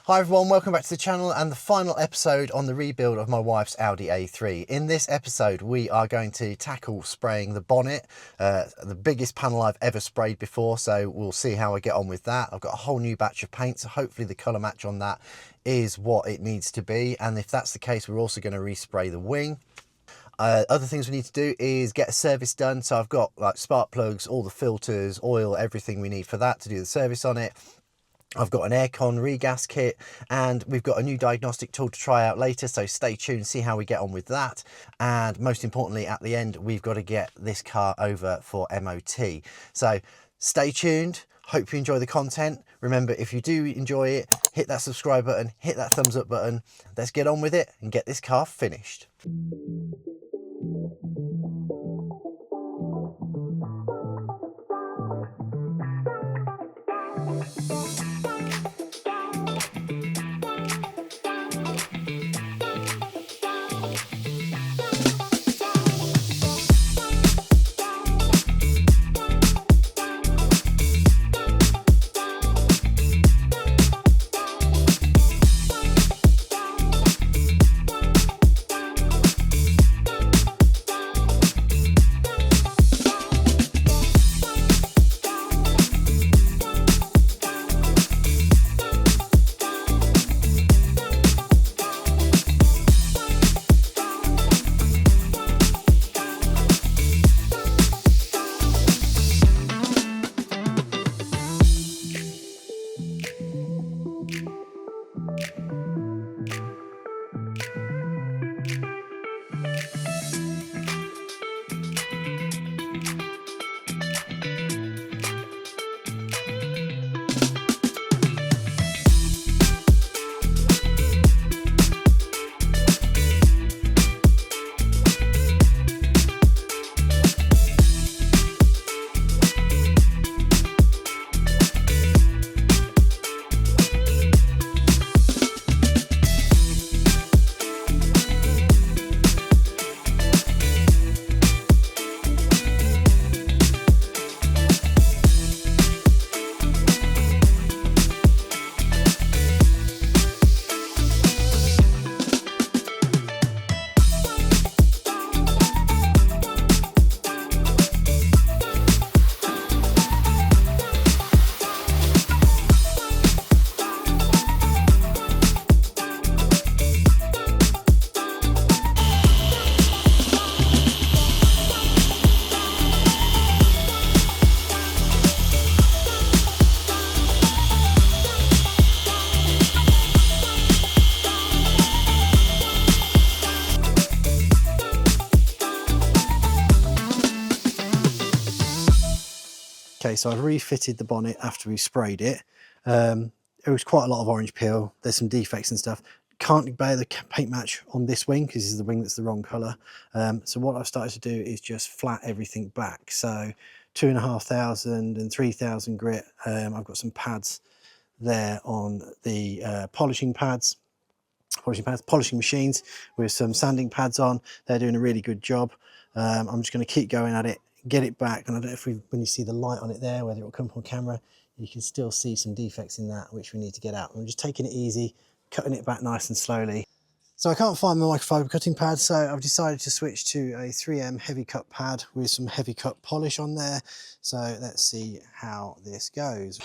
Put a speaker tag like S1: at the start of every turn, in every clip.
S1: Hi everyone, welcome back to the channel and the final episode on the rebuild of my wife's Audi A3. In this episode we are going to tackle spraying the bonnet, the biggest panel I've ever sprayed before, so we'll see how I get on with that. I've got a whole new batch of paint, so hopefully the colour match on that is what it needs to be, and if that's the case we're also going to respray the wing. Other things we need to do is get a service done, so I've got like spark plugs, all the filters, oil, everything we need for that to do the service on it. I've got an Aircon Regas kit, and we've got a new diagnostic tool to try out later, so stay tuned, see how we get on with that. And most importantly, at the end, we've got to get this car over for MOT. So stay tuned, hope you enjoy the content. Remember, if you do enjoy it, hit that subscribe button, hit that thumbs up button. Let's get on with it and get this car finished. Okay, so I've refitted the bonnet after we sprayed it. There was quite a lot of orange peel. There's some defects and stuff. Can't bear the paint match on this wing because this is the wing that's the wrong colour. So what I've started to do is just flat everything back. So 2,500 and 3,000 grit. I've got some pads there on the polishing machines with some sanding pads on. They're doing a really good job. I'm just going to keep going at it, get it back, and I don't know if when you see the light on it there, whether it will come up on camera, you can still see some defects in that which we need to get out. I'm just taking it easy, cutting it back nice and slowly. So I can't find my microfiber cutting pad, so I've decided to switch to a 3M heavy cut pad with some heavy cut polish on there. So let's see how this goes.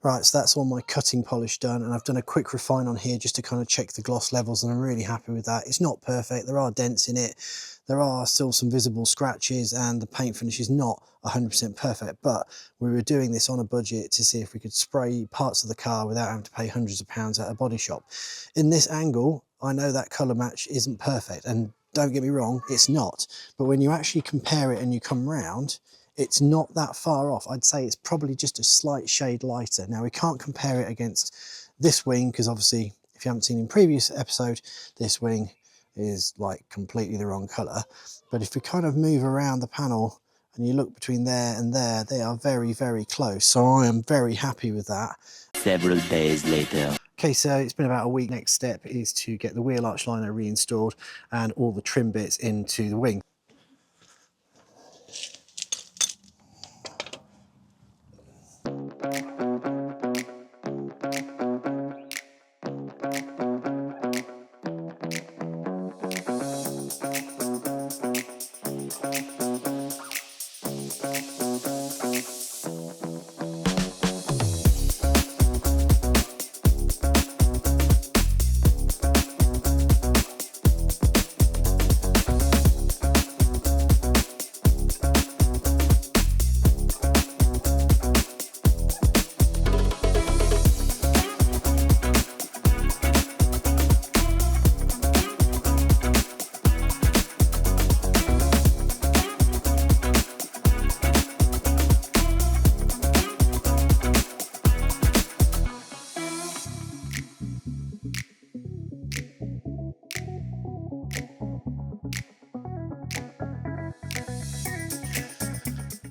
S1: Right, so that's all my cutting polish done, and I've done a quick refine on here just to kind of check the gloss levels, and I'm really happy with that. It's not perfect, there are dents in it, there are still some visible scratches, and the paint finish is not 100% perfect, but we were doing this on a budget to see if we could spray parts of the car without having to pay hundreds of pounds at a body shop. In this angle, I know that colour match isn't perfect, and don't get me wrong, it's not, but when you actually compare it and you come round, it's not that far off. I'd say it's probably just a slight shade lighter. Now we can't compare it against this wing because obviously if you haven't seen in previous episode, this wing is like completely the wrong colour. But if we kind of move around the panel and you look between there and there, they are very, very close. So I am very happy with that.
S2: Several days later.
S1: Okay, so it's been about a week. Next step is to get the wheel arch liner reinstalled and all the trim bits into the wing.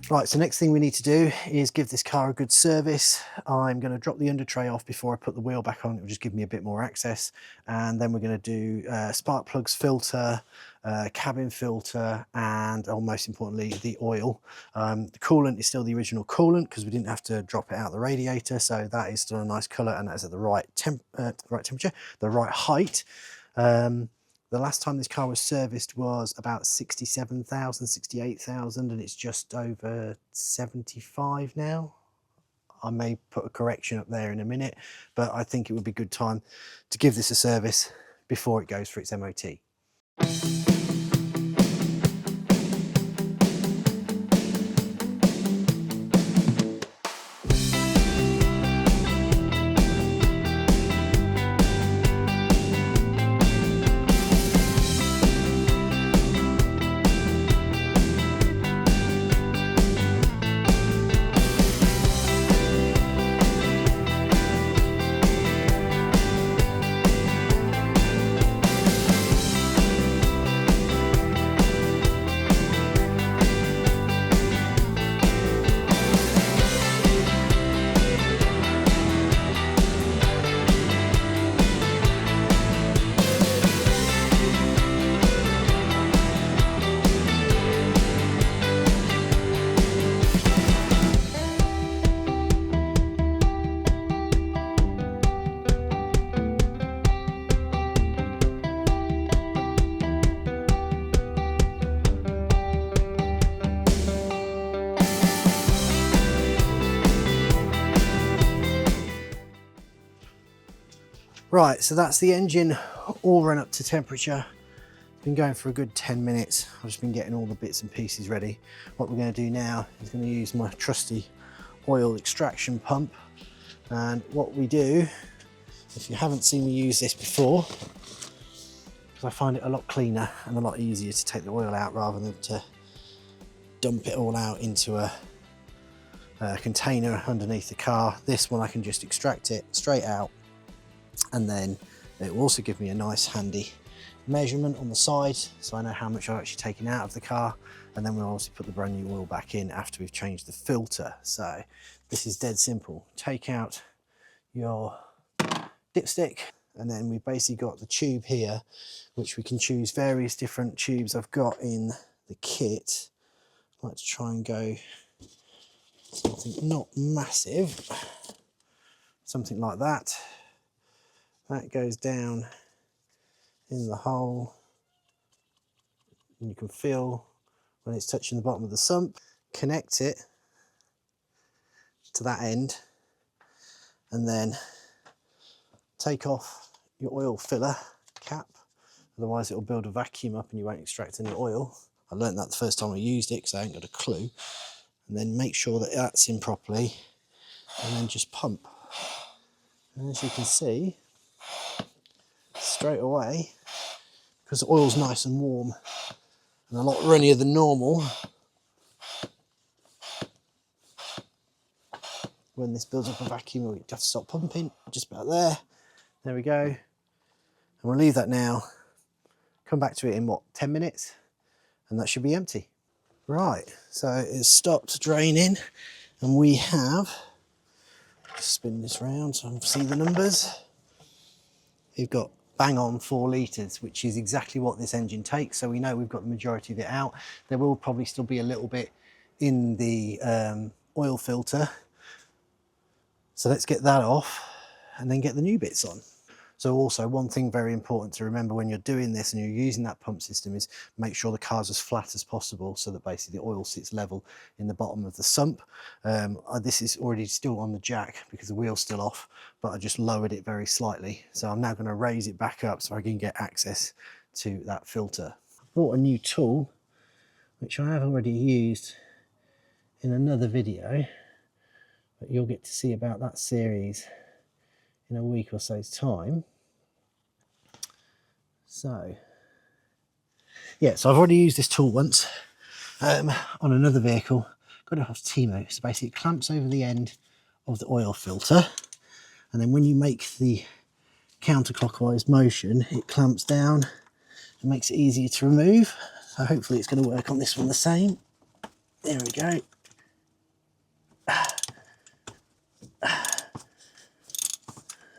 S1: Right, so next thing we need to do is give this car a good service. I'm going to drop the under tray off before I put the wheel back on. It will just give me a bit more access. And then we're going to do spark plugs filter, cabin filter, and most importantly, the oil. The coolant is still the original coolant because we didn't have to drop it out the radiator. So that is still a nice colour and that's at the right temperature, the right height. The last time this car was serviced was about 67,000, 68,000, and it's just over 75 now. I may put a correction up there in a minute, but I think it would be a good time to give this a service before it goes for its MOT. Right, so that's the engine all run up to temperature. It's been going for a good 10 minutes. I've just been getting all the bits and pieces ready. What we're going to do now is going to use my trusty oil extraction pump. And what we do, if you haven't seen me use this before, because I find it a lot cleaner and a lot easier to take the oil out rather than to dump it all out into a container underneath the car. This one I can just extract it straight out, and then it will also give me a nice handy measurement on the side so I know how much I've actually taken out of the car, and then we'll obviously put the brand new oil back in after we've changed the filter. So this is dead simple. Take out your dipstick, and then we've basically got the tube here, which we can choose various different tubes I've got in the kit. I like to try and go something not massive, something like that. That goes down in the hole, and you can feel when it's touching the bottom of the sump. Connect it to that end, and then take off your oil filler cap, otherwise it will build a vacuum up and you won't extract any oil. I learned that the first time I used it because I ain't got a clue. And then make sure that that's in properly, and then just pump. And as you can see, straight away, because the oil's nice and warm and a lot runnier than normal, when this builds up a vacuum, we have to stop pumping, just about there. There we go. And we'll leave that now, come back to it in what, 10 minutes? And that should be empty. Right, so it's stopped draining and we have, just spin this round so I can see the numbers. We've got bang on 4 litres, which is exactly what this engine takes. So we know we've got the majority of it out. There will probably still be a little bit in the oil filter. So let's get that off and then get the new bits on. So also one thing very important to remember when you're doing this and you're using that pump system is make sure the car's as flat as possible so that basically the oil sits level in the bottom of the sump. This is already still on the jack because the wheel's still off, but I just lowered it very slightly. So I'm now going to raise it back up so I can get access to that filter. I bought a new tool, which I have already used in another video, but you'll get to see about that series in a week or so's time. So yeah, so I've already used this tool once on another vehicle, got it off Timo. So basically it clamps over the end of the oil filter, and then when you make the counterclockwise motion, it clamps down and makes it easier to remove. So hopefully it's going to work on this one the same. There we go.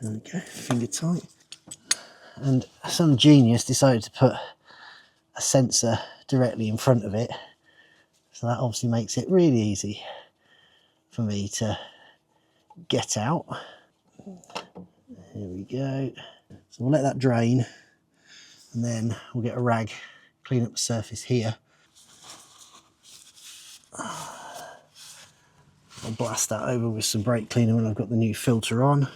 S1: There we go, finger tight. And some genius decided to put a sensor directly in front of it. So that obviously makes it really easy for me to get out. Here we go. So we'll let that drain and then we'll get a rag, clean up the surface here. I'll blast that over with some brake cleaner when I've got the new filter on.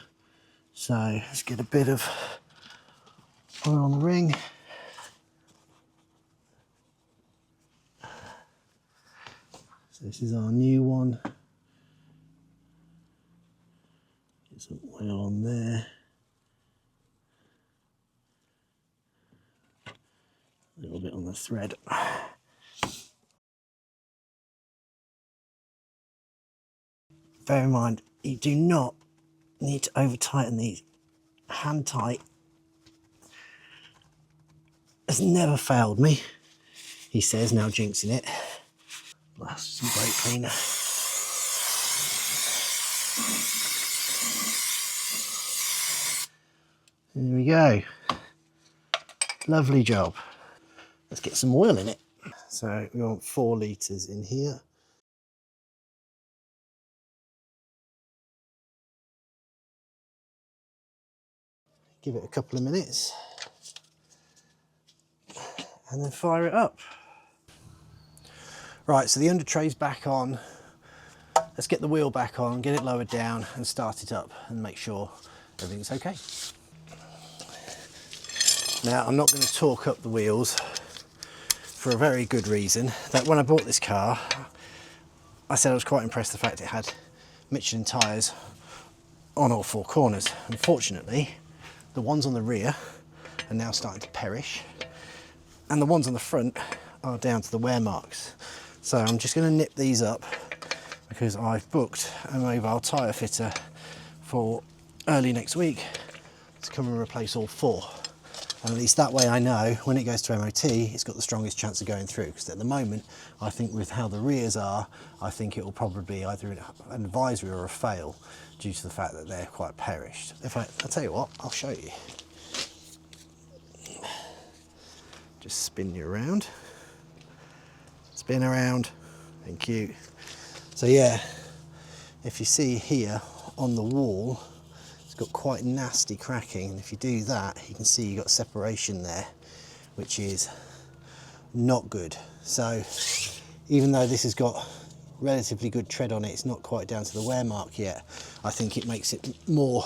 S1: So let's get a bit of oil on the ring. So this is our new one. Get some oil on there. A little bit on the thread. Bear in mind, you do not need to over tighten these. Hand tight has never failed me, he says, now jinxing it. Blast some brake cleaner. There we go. Lovely job. Let's get some oil in it. So we want 4 litres in here. Give it a couple of minutes and then fire it up. Right, so the under tray's back on. Let's get the wheel back on, get it lowered down and start it up and make sure everything's okay. Now, I'm not going to torque up the wheels for a very good reason. That when I bought this car, I said I was quite impressed with the fact it had Michelin tyres on all 4 corners. Unfortunately, the ones on the rear are now starting to perish and the ones on the front are down to the wear marks. So I'm just going to nip these up because I've booked a mobile tyre fitter for early next week to come and replace all 4. And at least that way I know when it goes to MOT, it's got the strongest chance of going through. Because at the moment, I think with how the rears are, I think it will probably be either an advisory or a fail due to the fact that they're quite perished. In fact, I'll tell you what, I'll show you. Just spin you around. Spin around, thank you. So yeah, if you see here on the wall, it's got quite nasty cracking, and if you do that, you can see you've got separation there, which is not good. So even though this has got relatively good tread on it, it's not quite down to the wear mark yet. I think it makes it more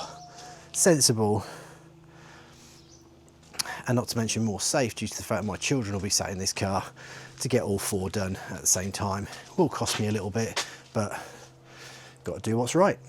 S1: sensible, and not to mention more safe due to the fact my children will be sat in this car, to get all 4 done at the same time. Will cost me a little bit, but got to do what's right.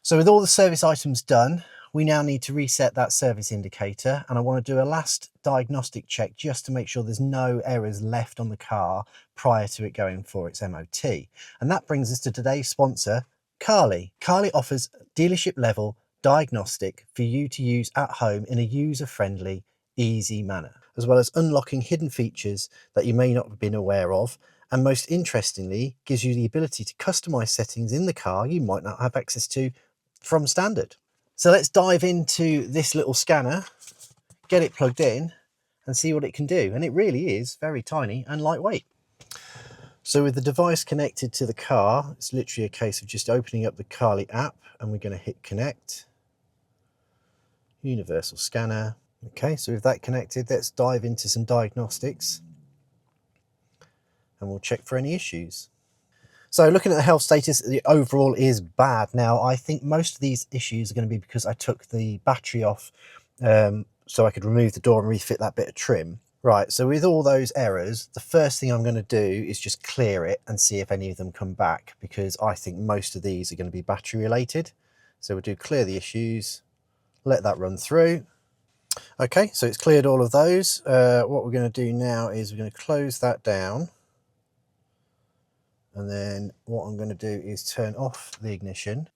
S1: So with all the service items done, we now need to reset that service indicator, and I want to do a last diagnostic check just to make sure there's no errors left on the car prior to it going for its MOT. And that brings us to today's sponsor, Carly. Carly offers dealership level diagnostic for you to use at home in a user-friendly, easy manner, as well as unlocking hidden features that you may not have been aware of, and most interestingly, gives you the ability to customize settings in the car you might not have access to from standard. So let's dive into this little scanner, get it plugged in and see what it can do. And it really is very tiny and lightweight. So with the device connected to the car, it's literally a case of just opening up the Carly app, and we're going to hit connect. Universal scanner. Okay, so with that connected, let's dive into some diagnostics and we'll check for any issues. So looking at the health status, the overall is bad. Now, I think most of these issues are going to be because I took the battery off so I could remove the door and refit that bit of trim. Right, so with all those errors, the first thing I'm going to do is just clear it and see if any of them come back, because I think most of these are going to be battery related. So we'll do clear the issues, let that run through. Okay, so it's cleared all of those. What we're going to do now is we're going to close that down. And then what I'm going to do is turn off the ignition.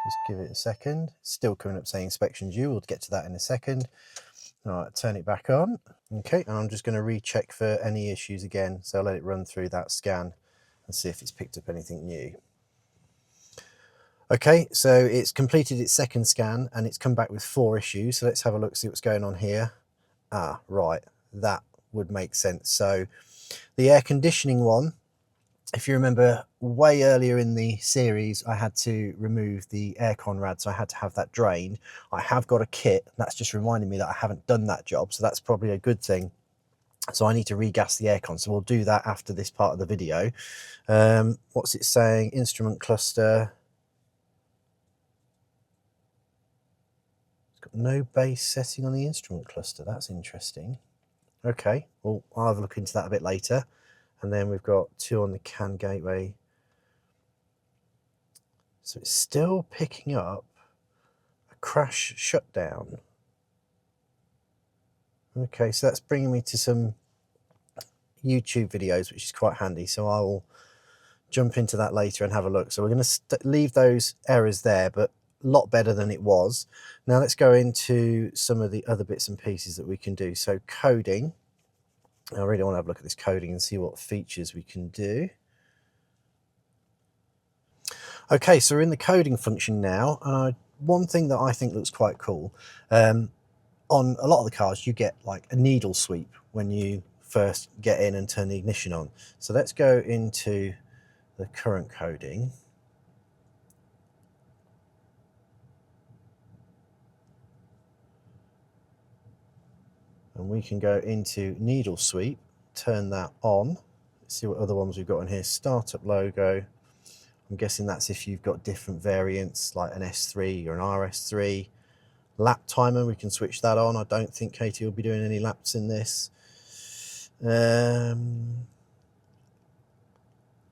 S1: Just give it a second. Still coming up saying inspection due. We'll get to that in a second. All right, turn it back on. Okay, and I'm just going to recheck for any issues again. So I'll let it run through that scan and see if it's picked up anything new. Okay, so it's completed its second scan and it's come back with 4 issues. So let's have a look, see what's going on here. Ah, right, that would make sense. So the air conditioning one, if you remember way earlier in the series, I had to remove the aircon rad, so I had to have that drained. I have got a kit, that's just reminding me that I haven't done that job, so that's probably a good thing. So I need to regas the aircon, so we'll do that after this part of the video. What's it saying? Instrument cluster. It's got no base setting on the instrument cluster, that's interesting. Okay, well, I'll have a look into that a bit later. And then we've got 2 on the CAN gateway. So it's still picking up a crash shutdown. Okay, so that's bringing me to some YouTube videos, which is quite handy. So I will jump into that later and have a look. So we're going to leave those errors there, but a lot better than it was. Now let's go into some of the other bits and pieces that we can do. So coding. I really want to have a look at this coding and see what features we can do. Okay, so we're in the coding function now, and one thing that I think looks quite cool, on a lot of the cars you get like a needle sweep when you first get in and turn the ignition on. So let's go into the current coding. And we can go into needle sweep, turn that on. Let's see what other ones we've got in here. Startup logo. I'm guessing that's if you've got different variants like an S3 or an RS3. Lap timer, we can switch that on. I don't think Katie will be doing any laps in this.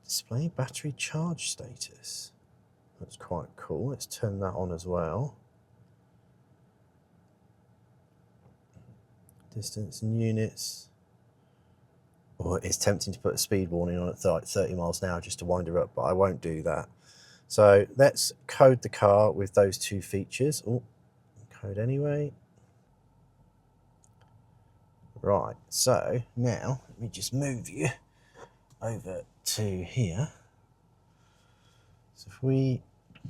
S1: Display battery charge status. That's quite cool. Let's turn that on as well. Distance and units. Oh, it's tempting to put a speed warning on at 30 miles an hour just to wind her up, but I won't do that. So let's code the car with those 2 features. Oh, code anyway. Right, so now let me just move you over to here. So if we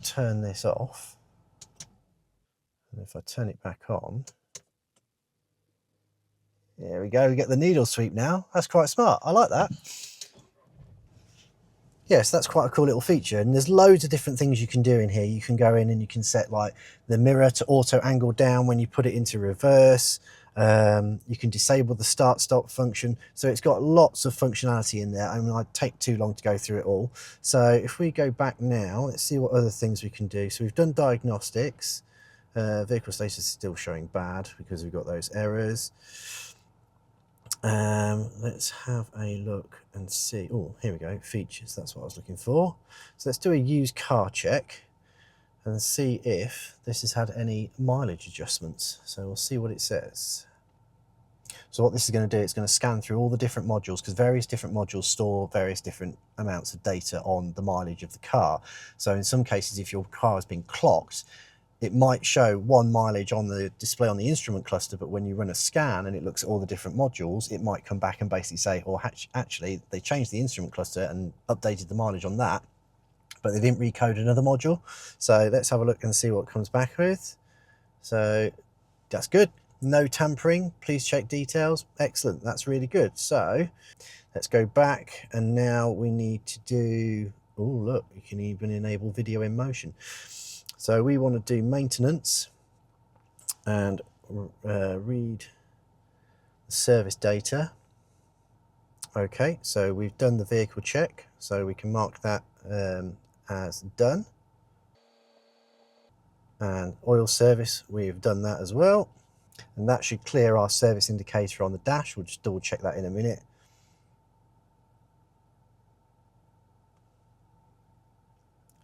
S1: turn this off, and if I turn it back on, there we go, we get the needle sweep now. That's quite smart, I like that. Yes, that's quite a cool little feature, and there's loads of different things you can do in here. You can go in and you can set like the mirror to auto angle down when you put it into reverse. You can disable the start stop function. So it's got lots of functionality in there. I mean, I'd take too long to go through it all. So if we go back now, let's see what other things we can do. So we've done diagnostics. Vehicle status is still showing bad because we've got those errors. Let's have a look and see. Oh, here we go, features, that's what I was looking for. So let's do a used car check. and see if this has had any mileage adjustments. So we'll see what it says. So what this is going to do, it's going to scan through all the different modules, because various different modules store various different amounts of data on the mileage of the car. So in some cases, if your car has been clocked, it might show one mileage on the display on the instrument cluster, but when you run a scan and it looks at all the different modules, it might come back and basically say, oh, actually, they changed the instrument cluster and updated the mileage on that, but they didn't recode another module. So let's have a look and see what it comes back with. So that's good. No tampering, please check details. Excellent, that's really good. So let's go back, and now we need to do, oh look, you can even enable video in motion. So we want to do maintenance and read the service data. Okay, so we've done the vehicle check, so we can mark that as done. And oil service, we've done that as well. And that should clear our service indicator on the dash. We'll just double check that in a minute.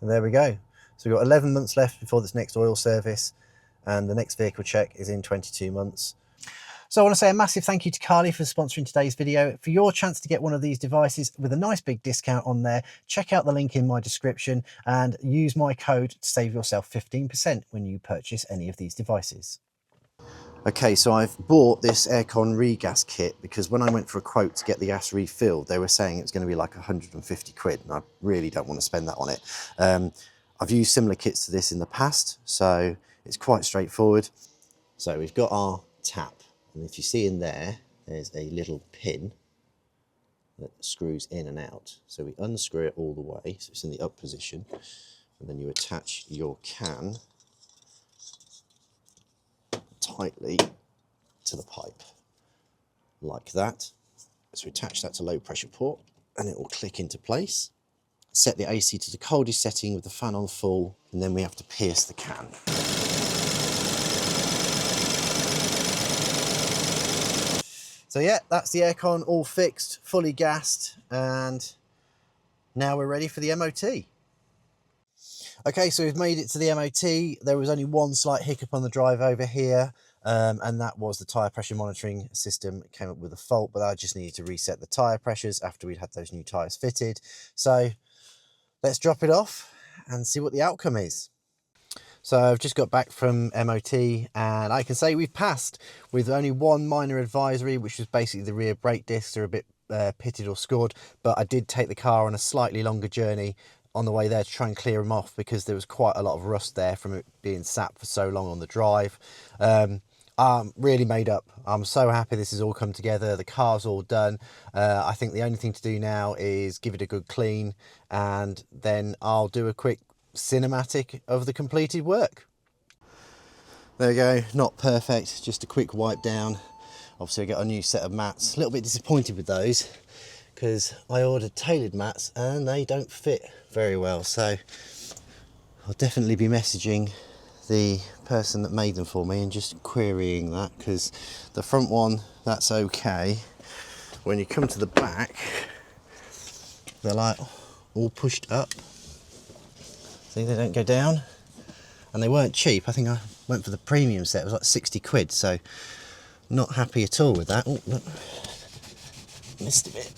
S1: And there we go. So we've got 11 months left before this next oil service, and the next vehicle check is in 22 months. So I want to say a massive thank you to Carly for sponsoring today's video. For your chance to get one of these devices with a nice big discount on there, check out the link in my description and use my code to save yourself 15% when you purchase any of these devices. Okay, so I've bought this Aircon Regas kit because when I went for a quote to get the gas refilled, they were saying it's going to be like 150 quid, and I really don't want to spend that on it. I've used similar kits to this in the past, so it's quite straightforward. So we've got our tap, and if you see in there, there's a little pin that screws in and out. So we unscrew it all the way, so it's in the up position, and then you attach your can tightly to the pipe like that. So attach that to low pressure port and it will click into place. Set the AC to the coldest setting with the fan on full, and then we have to pierce the can. So yeah, that's the aircon all fixed, fully gassed, and now we're ready for the MOT. Okay, so we've made it to the MOT. There was only one slight hiccup on the drive over here, and that was the tyre pressure monitoring system came up with a fault, but I just needed to reset the tyre pressures after we'd had those new tyres fitted. So let's drop it off and see what the outcome is. So I've just got back from MOT, and I can say we've passed with only one minor advisory, which was basically the rear brake discs are a bit pitted or scored, but I did take the car on a slightly longer journey on the way there to try and clear them off because there was quite a lot of rust there from it being sat for so long on the drive. I'm really made up. I'm so happy this has all come together. The car's all done. I think the only thing to do now is give it a good clean, and then I'll do a quick cinematic of the completed work. There we go, not perfect, just a quick wipe down. Obviously I got a new set of mats. A little bit disappointed with those because I ordered tailored mats and they don't fit very well, so I'll definitely be messaging the person that made them for me and just querying that, because the front one, that's okay. When you come to the back, they're like all pushed up. See, they don't go down, and they weren't cheap. I think I went for the premium set. It was like 60 quid, so not happy at all with that. Oh, look, missed a bit.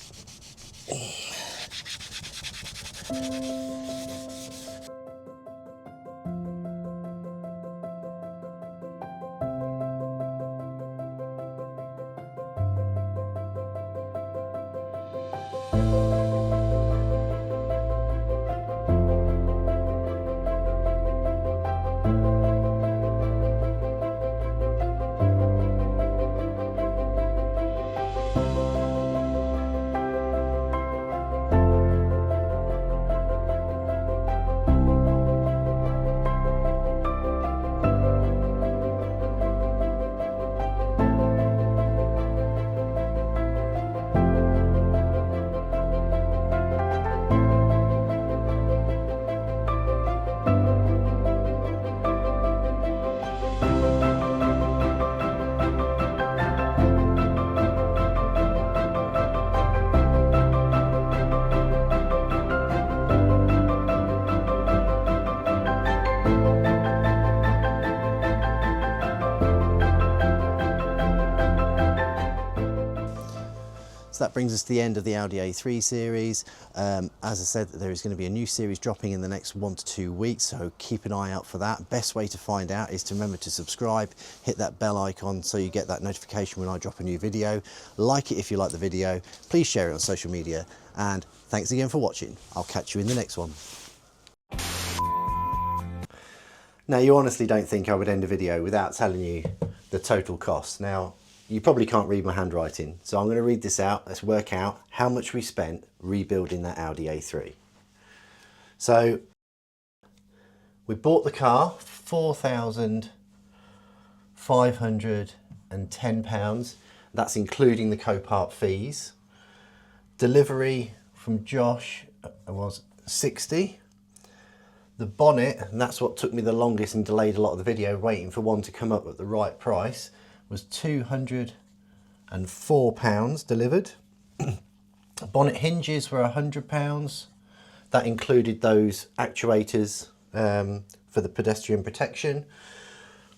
S1: that brings us to the end of the Audi A3 series. As I said, there is going to be a new series dropping in the next 1 to 2 weeks, so keep an eye out for that. Best way to find out is to remember to subscribe, hit that bell icon so you get that notification when I drop a new video. Like it if you like the video, please share it on social media, and thanks again for watching. I'll catch you in the next one. Now, you honestly don't think I would end a video without telling you the total cost. Now, you probably can't read my handwriting, so I'm going to read this out. Let's work out how much we spent rebuilding that Audi A3. So, we bought the car for £4,510. That's including the Copart fees. Delivery from Josh was 60. The bonnet, and that's what took me the longest and delayed a lot of the video, waiting for one to come up at the right price, was £204 delivered. Bonnet hinges were £100. That included those actuators for the pedestrian protection.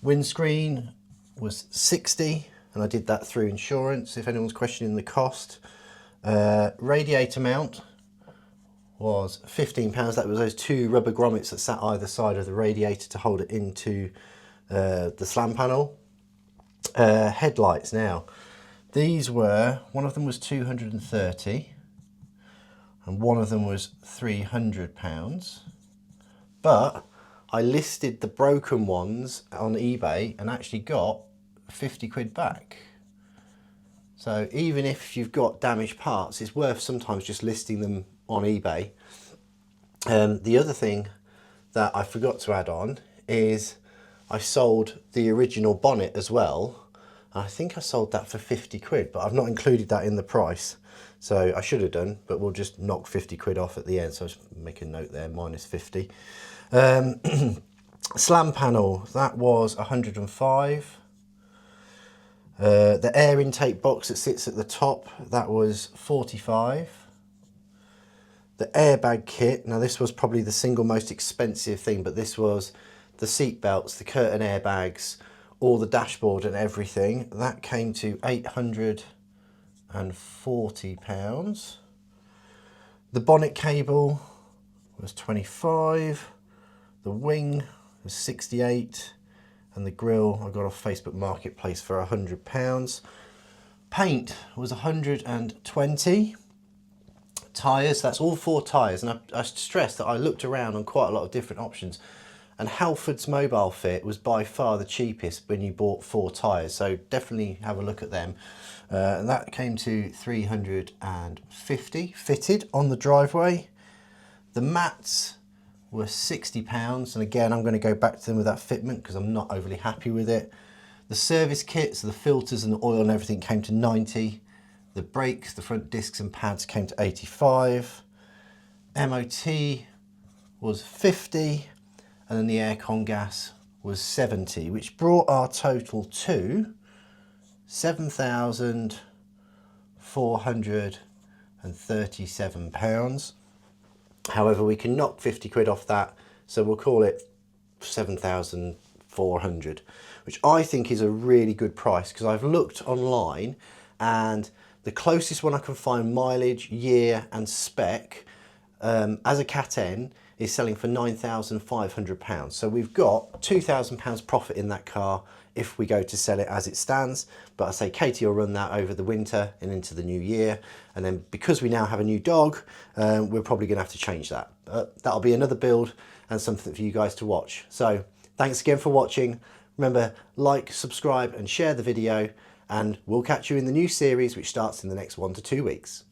S1: Windscreen was 60, and I did that through insurance, if anyone's questioning the cost. Radiator mount was £15. That was those two rubber grommets that sat either side of the radiator to hold it into the slam panel. Headlights, now these were, one of them was £230 and one of them was £300, but I listed the broken ones on eBay and actually got 50 quid back. So even if you've got damaged parts, it's worth sometimes just listing them on eBay. The other thing that I forgot to add on is I sold the original bonnet as well. I think I sold that for 50 quid, but I've not included that in the price. So I should have done, but we'll just knock 50 quid off at the end. So I'll just make a note there, minus 50. Slam panel, that was 105. The air intake box that sits at the top, that was 45. The airbag kit, now this was probably the single most expensive thing, but this was the seat belts, the curtain airbags, all the dashboard and everything. That came to £840. The bonnet cable was 25. The wing was 68. And the grille I got off Facebook Marketplace for £100. Paint was 120. Tyres, that's all 4 tyres, and I stressed that I looked around on quite a lot of different options, and Halford's Mobile Fit was by far the cheapest when you bought 4 tyres, so definitely have a look at them. And that came to 350 fitted on the driveway. The mats were £60, and again I'm going to go back to them with that fitment because I'm not overly happy with it. The service kits, the filters and the oil and everything came to 90. The brakes, the front discs and pads came to 85. MOT was 50, and then the aircon gas was 70, which brought our total to £7,437. However, we can knock 50 quid off that, so we'll call it 7,400, which I think is a really good price because I've looked online and the closest one I can find mileage, year and spec as a Cat N is selling for £9,500. So we've got £2,000 profit in that car if we go to sell it as it stands. But I say Katie will run that over the winter and into the new year. And then because we now have a new dog, we're probably going to have to change that. That'll be another build and something for you guys to watch. So thanks again for watching. Remember, like, subscribe and share the video, and we'll catch you in the new series which starts in the next 1 to 2 weeks.